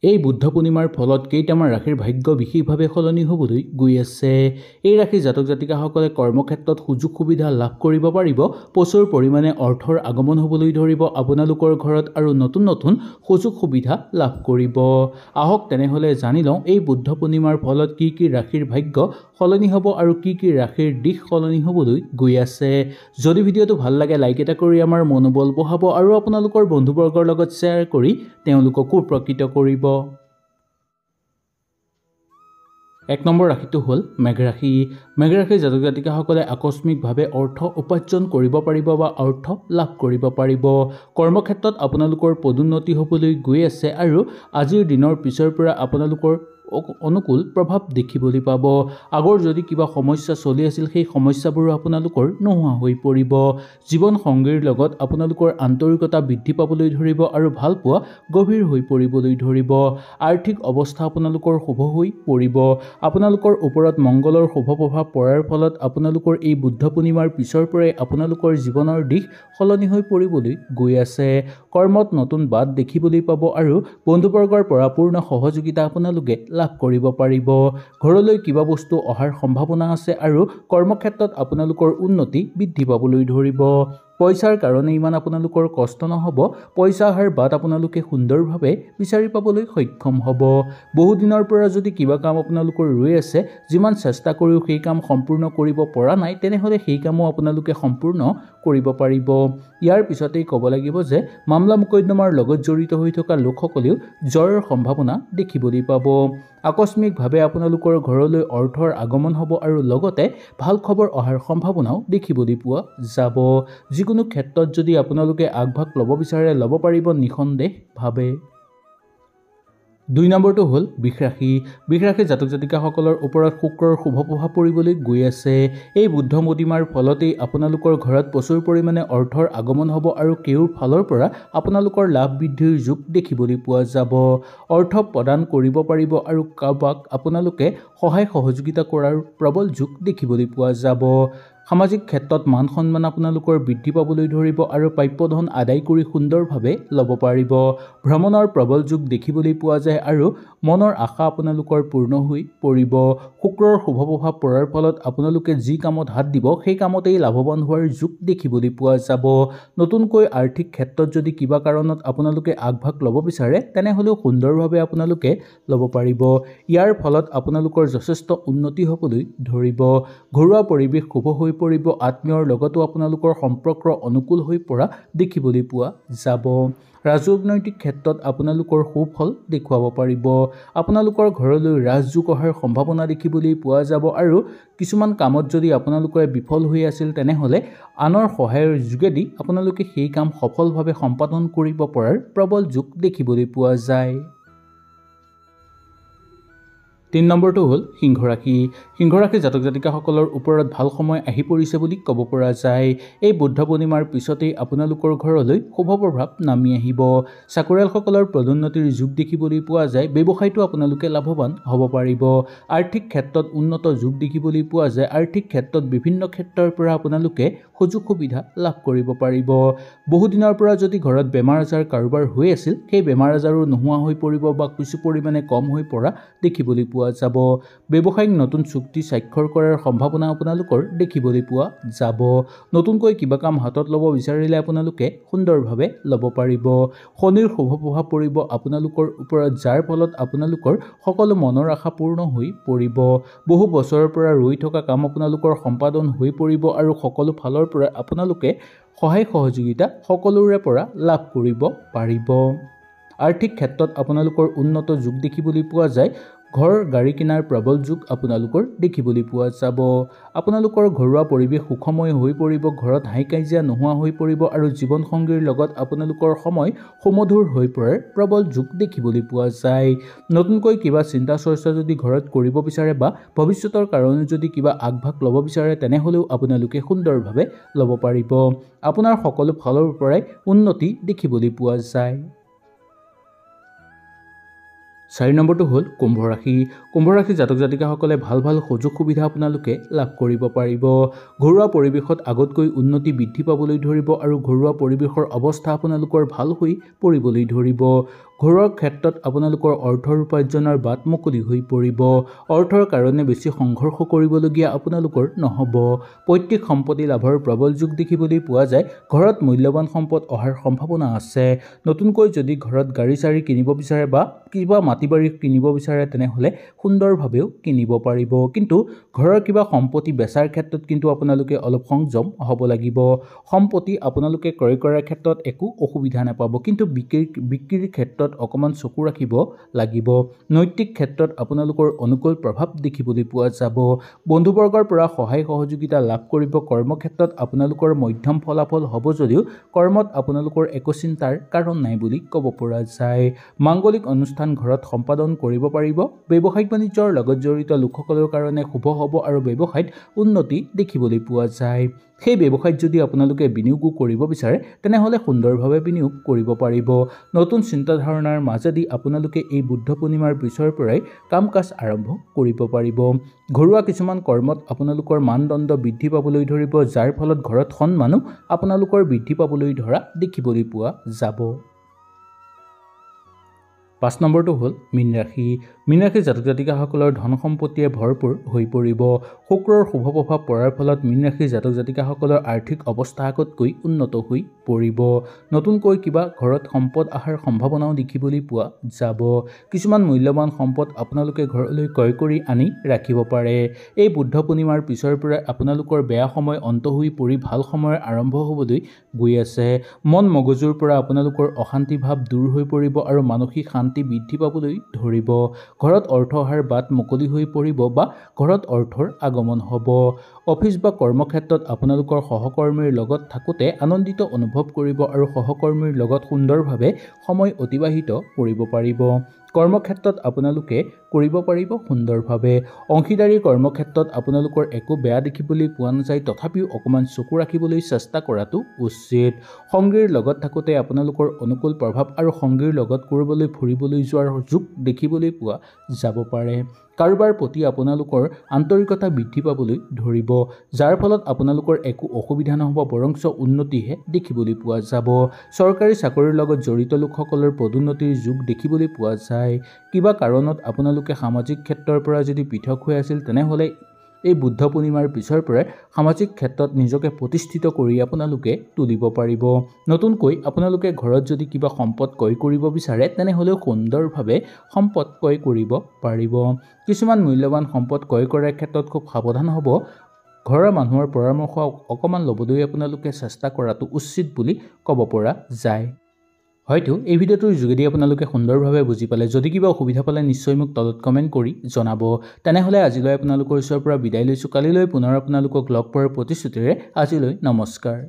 এই বুদ্ধ পূৰ্ণিমাৰ ফলত কেইটামান ৰাশিৰ ভাগ্য বিশেষভাৱে সলনি হ'বলৈ গৈ আছে। এই ৰাশিৰ জাতক জাতিকাসকলে কৰ্মক্ষেত্ৰত সুযোগ সুবিধা লাভ কৰিব পাৰিব, প্ৰচুৰ পৰিমাণে অৰ্থৰ আগমন হ'বলৈ ধৰিব আপোনালোকৰ ঘৰত আৰু নতুন নতুন সুযোগ সুবিধা লাভ কৰিব। আহক তেনেহ'লে জানি লওঁ এই বুদ্ধ পূৰ্ণিমাৰ ফলত কি কি ৰাশিৰ ভাগ্য সলনি হ'ব আৰু কি কি ৰাশিৰ দিশ সলনি হ'বলৈ গৈ আছে। যদি ভিডিঅ'টো ভাল লাগে লাইক এটা কৰি আমাৰ মনোবল বঢ়াব আৰু আপোনালোকৰ বন্ধুবৰ্গৰ লগত শ্বেয়াৰ কৰি তেওঁলোককো উপকৃত কৰিব। 1 নম্বৰ ৰাশিটো হ'ল মেঘ ৰাশি। মেঘ ৰাশিৰ জাতক জাতিকাসকলে আকস্মিকভাৱে অৰ্থ উপাৰ্জন কৰিব পাৰিব বা অৰ্থ লাভ কৰিব পাৰিব। কৰ্মক্ষেত্ৰত আপোনালোকৰ পদোন্নতি হ'বলৈ গৈ আছে আৰু আজিৰ দিনৰ পিছৰ পৰা আপোনালোকৰ অনুকূল প্ৰভাৱ দেখিবলৈ পাব। আগৰ যদি কিবা সমস্যা চলি আছিল সেই সমস্যাবোৰো আপোনালোকৰ নোহোৱা হৈ পৰিব। জীৱন সংগীৰ লগত আপোনালোকৰ আন্তৰিকতা বৃদ্ধি পাবলৈ ধৰিব আৰু ভালপোৱা গভীৰ হৈ পৰিবলৈ ধৰিব। আৰ্থিক অৱস্থা আপোনালোকৰ শুভ হৈ পৰিব। আপোনালোকৰ ওপৰত মংগলৰ শুভ প্ৰভাৱ পৰাৰ ফলত আপোনালোকৰ এই বুদ্ধ পূৰ্ণিমাৰ পিছৰ পৰাই আপোনালোকৰ জীৱনৰ দিশ সলনি হৈ পৰিবলৈ গৈ আছে। কৰ্মত নতুন বাট দেখিবলৈ পাব আৰু বন্ধুবৰ্গৰ পৰা পূৰ্ণ সহযোগিতা আপোনালোকে লাভ কৰিব পাৰিব। ঘৰলৈ কিবা বস্তু অহাৰ সম্ভাৱনা আছে আৰু কৰ্মক্ষেত্ৰত আপোনালোকৰ উন্নতি বৃদ্ধি পাবলৈ ধৰিব। পইচাৰ কাৰণে ইমান আপোনালোকৰ কষ্ট নহ'ব। পইচা অহাৰ বাট আপোনালোকে সুন্দৰভাৱে বিচাৰি পাবলৈ সক্ষম হ'ব। বহুদিনৰ পৰা যদি কিবা কাম আপোনালোকৰ ৰৈ আছে, যিমান চেষ্টা কৰিও সেই কাম সম্পূৰ্ণ কৰিব পৰা নাই, তেনেহ'লে সেই কামো আপোনালোকে সম্পূৰ্ণ কৰিব পাৰিব। ইয়াৰ পিছতেই ক'ব লাগিব যে মামলা মোকদ্দমাৰ লগত জড়িত হৈ থকা লোকসকলেও জয়ৰ সম্ভাৱনা দেখিবলৈ পাব। আকস্মিকভাৱে আপোনালোকৰ ঘৰলৈ অৰ্থৰ আগমন হ'ব আৰু লগতে ভাল খবৰ অহাৰ সম্ভাৱনাও দেখিবলৈ পোৱা যাব। যিকোনো ক্ষেত্ৰত যদি আপোনালোকে আগভাগ ল'ব বিচাৰে ল'ব পাৰিব নিঃসন্দেহভাৱে। 2 নম্বৰটো হ'ল বৃষ ৰাশি। বৃষ ৰাশিৰ জাতক জাতিকাসকলৰ ওপৰত শুক্ৰৰ শুভ প্ৰভাৱ পৰিবলৈ গৈ আছে। এই বুদ্ধ পূৰ্ণিমাৰ ফলতেই আপোনালোকৰ ঘৰত প্ৰচুৰ পৰিমাণে অৰ্থৰ আগমন হ'ব আৰু কেউৰ ফালৰ পৰা আপোনালোকৰ লাভ বৃদ্ধিৰ যোগ দেখিবলৈ পোৱা যাব। অৰ্থ প্ৰদান কৰিব পাৰিব আৰু কাৰোবাক আপোনালোকে সহায় সহযোগিতা কৰাৰ প্ৰবল যোগ দেখিবলৈ পোৱা যাব। সামাজিক ক্ষেত্ৰত মান সন্মান আপোনালোকৰ বৃদ্ধি পাবলৈ ধৰিব আৰু প্ৰাপ্য ধন আদায় কৰি সুন্দৰভাৱে ল'ব পাৰিব। ভ্ৰমণৰ প্ৰবল যোগ দেখিবলৈ পোৱা যায় আৰু মনৰ আশা আপোনালোকৰ পূৰ্ণ হৈ পৰিব। শুক্ৰৰ শুভ প্ৰভাৱ পৰাৰ ফলত আপোনালোকে যি কামত হাত দিব সেই কামতেই লাভৱান হোৱাৰ যোগ দেখিবলৈ পোৱা যাব। নতুনকৈ আৰ্থিক ক্ষেত্ৰত যদি কিবা কাৰণত আপোনালোকে আগভাগ ল'ব বিচাৰে তেনেহ'লেও সুন্দৰভাৱে আপোনালোকে ল'ব পাৰিব। ইয়াৰ ফলত আপোনালোকৰ যথেষ্ট উন্নতি হ'বলৈ ধৰিব। ঘৰুৱা পৰিৱেশ শুভ হৈ পৰিব। আত্মীয়ৰ লগতো আপোনালোকৰ সম্পৰ্ক অনুকূল হৈ পৰা দেখিবলৈ পোৱা যাব। ৰাজনৈতিক ক্ষেত্ৰত আপোনালোকৰ সুফল দেখুৱাব পাৰিব। আপোনালোকৰ ঘৰলৈ ৰাজযোগ অহাৰ সম্ভাৱনা দেখিবলৈ পোৱা যাব আৰু কিছুমান কামত যদি আপোনালোকে বিফল হৈ আছিল তেনেহ'লে আনৰ সহায়ৰ যোগেদি আপোনালোকে সেই কাম সফলভাৱে সম্পাদন কৰিব পৰাৰ প্ৰবল যোগ দেখিবলৈ পোৱা যায়। 3 নম্বৰটো হ'ল সিংহ ৰাশি। সিংহ ৰাশিৰ জাতক জাতিকাসকলৰ ওপৰত ভাল সময় আহি পৰিছে বুলি ক'ব পৰা যায়। এই বুদ্ধ পূৰ্ণিমাৰ পিছতেই আপোনালোকৰ ঘৰলৈ শুভ প্ৰভাৱ নামি আহিব। চাকৰিয়ালসকলৰ পদোন্নতিৰ যোগ দেখিবলৈ পোৱা যায়। ব্যৱসায়টো আপোনালোকে লাভৱান হ'ব পাৰিব। আৰ্থিক ক্ষেত্ৰত উন্নত যোগ দেখিবলৈ পোৱা যায়। আৰ্থিক ক্ষেত্ৰত বিভিন্ন ক্ষেত্ৰৰ পৰা আপোনালোকে সুযোগ সুবিধা লাভ কৰিব পাৰিব। বহুদিনৰ পৰা যদি ঘৰত বেমাৰ আজাৰ কাৰোবাৰ হৈ আছিল সেই বেমাৰ আজাৰো নোহোৱা হৈ পৰিব বা কিছু পৰিমাণে কম হৈ পৰা দেখিবলৈ পোৱা যাব। ব্যৱসায়িক নতুন চুক্তি স্বাক্ষৰ কৰাৰ সম্ভাৱনা আপোনালোকৰ দেখিবলৈ পোৱা যাব। নতুনকৈ কিবা কাম হাতত ল'ব বিচাৰিলে আপোনালোকে সুন্দৰভাৱে ল'ব পাৰিব। শনিৰ শুভ প্ৰভাৱ পৰিব আপোনালোকৰ ওপৰত, যাৰ ফলত আপোনালোকৰ সকলো মনৰ আশা পূৰ্ণ হৈ পৰিব। বহু বছৰৰ পৰা ৰৈ থকা কাম আপোনালোকৰ সম্পাদন হৈ পৰিব আৰু সকলো ফালৰ পৰা আপোনালোকে সহায় সহযোগিতা সকলোৰে পৰা লাভ কৰিব পাৰিব। আৰ্থিক ক্ষেত্ৰত আপোনালোকৰ উন্নত যোগ দেখিবলৈ পোৱা যায়। ঘৰ গাড়ী কিনাৰ প্ৰবল যোগ আপোনালোকৰ দেখিবলৈ পোৱা যাব। আপোনালোকৰ ঘৰুৱা পৰিৱেশ সুখময় হৈ পৰিব। ঘৰত হাই কাজিয়া নোহোৱা হৈ পৰিব আৰু জীৱন সংগীৰ লগত আপোনালোকৰ সময় সুমধুৰ হৈ পৰাৰ প্ৰবল যোগ দেখিবলৈ পোৱা যায়। নতুনকৈ কিবা চিন্তা চৰ্চা যদি ঘৰত কৰিব বিচাৰে বা ভৱিষ্যতৰ কাৰণে যদি কিবা আগভাগ ল'ব বিচাৰে তেনেহ'লেও আপোনালোকে সুন্দৰভাৱে ল'ব পাৰিব। আপোনাৰ সকলো ফালৰ পৰাই উন্নতি দেখিবলৈ পোৱা যায়। 4 নম্বৰটো হ'ল কুম্ভ ৰাশি। কুম্ভ ৰাশিৰ জাতক জাতিকাসকলে ভাল সুযোগ সুবিধা আপোনালোকে লাভ কৰিব পাৰিব। ঘৰুৱা পৰিৱেশত আগতকৈ উন্নতি বৃদ্ধি পাবলৈ ধৰিব আৰু ঘৰুৱা পৰিৱেশৰ অৱস্থা আপোনালোকৰ ভাল হৈ পৰিবলৈ ধৰিব। ঘৰুৱা ক্ষেত্ৰত আপোনালোকৰ অৰ্থৰ উপাৰ্জনৰ বাট মুকলি হৈ পৰিব। অৰ্থৰ কাৰণে বেছি সংঘৰ্ষ কৰিবলগীয়া আপোনালোকৰ নহ'ব। পৈতৃক সম্পত্তি লাভৰ প্ৰবল যোগ দেখিবলৈ পোৱা যায়। ঘৰত মূল্যৱান সম্পদ অহাৰ সম্ভাৱনা আছে। নতুনকৈ যদি ঘৰত গাড়ী-চাড়ী কিনিব বিচাৰে বা কিবা মাটি-বাৰী কিনিব বিচাৰে তেনেহ'লে সুন্দৰভাৱেও কিনিব পাৰিব। কিন্তু ঘৰৰ কিবা সম্পত্তি বেচাৰ ক্ষেত্ৰত কিন্তু আপোনালোকে অলপ সংযম হ'ব লাগিব। সম্পত্তি আপোনালোকে ক্ৰয় কৰাৰ ক্ষেত্ৰত একো অসুবিধা নাপাব, কিন্তু বিক্ৰীৰ ক্ষেত্ৰত অকণমান চকু ৰাখিব লাগিব। নৈতিক ক্ষেত্ৰত আপোনালোকৰ অনুকূল প্ৰভাৱ দেখিবলৈ পোৱা যাব। বন্ধুবৰ্গৰ পৰা সহায় সহযোগিতা লাভ কৰিব। কৰ্মক্ষেত্ৰত আপোনালোকৰ মধ্যম ফলাফল হ'ব যদিও কৰ্মত আপোনালোকৰ একো চিন্তাৰ কাৰণ নাই বুলি ক'ব পৰা যায়। মাংগলিক অনুষ্ঠান ঘৰত সম্পাদন কৰিব পাৰিব। ব্যৱসায়িক বাণিজ্যৰ লগত জড়িত লোকসকলৰ কাৰণে শুভ হ'ব আৰু ব্যৱসায়ত উন্নতি দেখিবলৈ পোৱা যায়। সেই ব্যৱসায়ত যদি আপোনালোকে বিনিয়োগো কৰিব বিচাৰে তেনেহ'লে সুন্দৰভাৱে বিনিয়োগ কৰিব পাৰিব। নতুন চিন্তাধাৰণাৰ মাজেদি আপোনালোকে এই বুদ্ধ পূৰ্ণিমাৰ পিছৰ পৰাই কাম-কাজ আৰম্ভ কৰিব পাৰিব। ঘৰুৱা কিছুমান কৰ্মত আপোনালোকৰ মানদণ্ড বৃদ্ধি পাবলৈ ধৰিব, যাৰ ফলত ঘৰত সন্মানো আপোনালোকৰ বৃদ্ধি পাবলৈ ধৰা দেখিবলৈ পোৱা যাব। 5 নম্বৰটো হ'ল মীন ৰাশি। মীন ৰাশিৰ জাতক জাতিকাসকলৰ ধন সম্পত্তিয়ে ভৰপূৰ হৈ পৰিব। শুক্ৰৰ শুভ প্ৰভাৱ পৰাৰ ফলত মীন ৰাশিৰ জাতক জাতিকাসকলৰ আৰ্থিক অৱস্থা আগতকৈ উন্নত হৈ পৰিব। নতুনকৈ কিবা ঘৰত সম্পদ অহাৰ সম্ভাৱনাও দেখিবলৈ পোৱা যাব। কিছুমান মূল্যৱান সম্পদ আপোনালোকে ঘৰলৈ ক্ৰয় কৰি আনি ৰাখিব পাৰে। এই বুদ্ধ পূৰ্ণিমাৰ পিছৰ পৰাই আপোনালোকৰ বেয়া সময় অন্ত হৈ পৰি ভাল সময় আৰম্ভ হ'বলৈ গৈ আছে। মন মগজুৰ পৰা আপোনালোকৰ অশান্তি ভাৱ দূৰ হৈ পৰিব আৰু মানসিক শান্তি বৃদ্ধি পাবলৈ ধৰিব। ঘৰত অৰ্থ অহাৰ বাট মুকলি হৈ পৰিব বা ঘৰত অৰ্থৰ আগমন হ'ব। অফিচ বা কৰ্মক্ষেত্ৰত আপোনালোকৰ সহকৰ্মীৰ লগত থাকোঁতে আনন্দিত অনুভৱ কৰিব আৰু সহকৰ্মীৰ লগত সুন্দৰভাৱে সময় অতিবাহিত কৰিব পাৰিব। কৰ্মক্ষেত্ৰত আপোনালোকে কৰিব পাৰিব সুন্দৰভাৱে। অংশীদাৰী কৰ্মক্ষেত্ৰত আপোনালোকৰ একো বেয়া দেখিবলৈ পোৱা নাযায়, তথাপিও অকণমান চকু ৰাখিবলৈ চেষ্টা কৰাটো উচিত। সংগীৰ লগত থাকোঁতে আপোনালোকৰ অনুকূল প্ৰভাৱ আৰু সংগীৰ লগত ক'ৰবালৈ ফুৰিবলৈ যোৱাৰ যোগ দেখিবলৈ পোৱা যাব পাৰে। কাৰোবাৰ প্ৰতি আপোনালোকৰ আন্তৰিকতা বৃদ্ধি পাবলৈ ধৰিব, যাৰ ফলত আপোনালোকৰ একো অসুবিধা নহ'ব, বৰঞ্চ উন্নতিহে দেখিবলৈ পোৱা যাব। চৰকাৰী চাকৰিৰ লগত জড়িত লোকসকলৰ পদোন্নতিৰ যোগ দেখিবলৈ পোৱা যায়। কিবা কাৰণত আপোনালোকে সামাজিক ক্ষেত্ৰৰ পৰা যদি পৃথক হৈ আছিল তেনেহ'লে এই বুদ্ধ পূৰ্ণিমাৰ পিছৰ পৰাই সামাজিক ক্ষেত্ৰত নিজকে প্ৰতিষ্ঠিত কৰি আপোনালোকে তুলিব পাৰিব। নতুনকৈ আপোনালোকে ঘৰত যদি কিবা সম্পদ ক্ৰয় কৰিব বিচাৰে তেনেহ'লেও সুন্দৰভাৱে সম্পদ ক্ৰয় কৰিব পাৰিব। কিছুমান মূল্যৱান সম্পদ ক্ৰয় কৰাৰ ক্ষেত্ৰত খুব সাৱধান হ'ব। ঘৰৰ মানুহৰ পৰামৰ্শ অকণমান ল'বলৈ আপোনালোকে চেষ্টা কৰাটো উচিত বুলি ক'ব পৰা যায়। হয়তো এই ভিডিঅ'টোৰ যোগেদি আপোনালোকে সুন্দৰভাৱে বুজি পালে। যদি কিবা অসুবিধা পালে নিশ্চয় মোক তলত কমেণ্ট কৰি জনাব। তেনেহ'লে আজিলৈ আপোনালোকৰ ওচৰৰ পৰা বিদায় লৈছোঁ। কালিলৈ পুনৰ আপোনালোকক লগ পোৱাৰ প্ৰতিশ্ৰুতিৰে আজিলৈ নমস্কাৰ।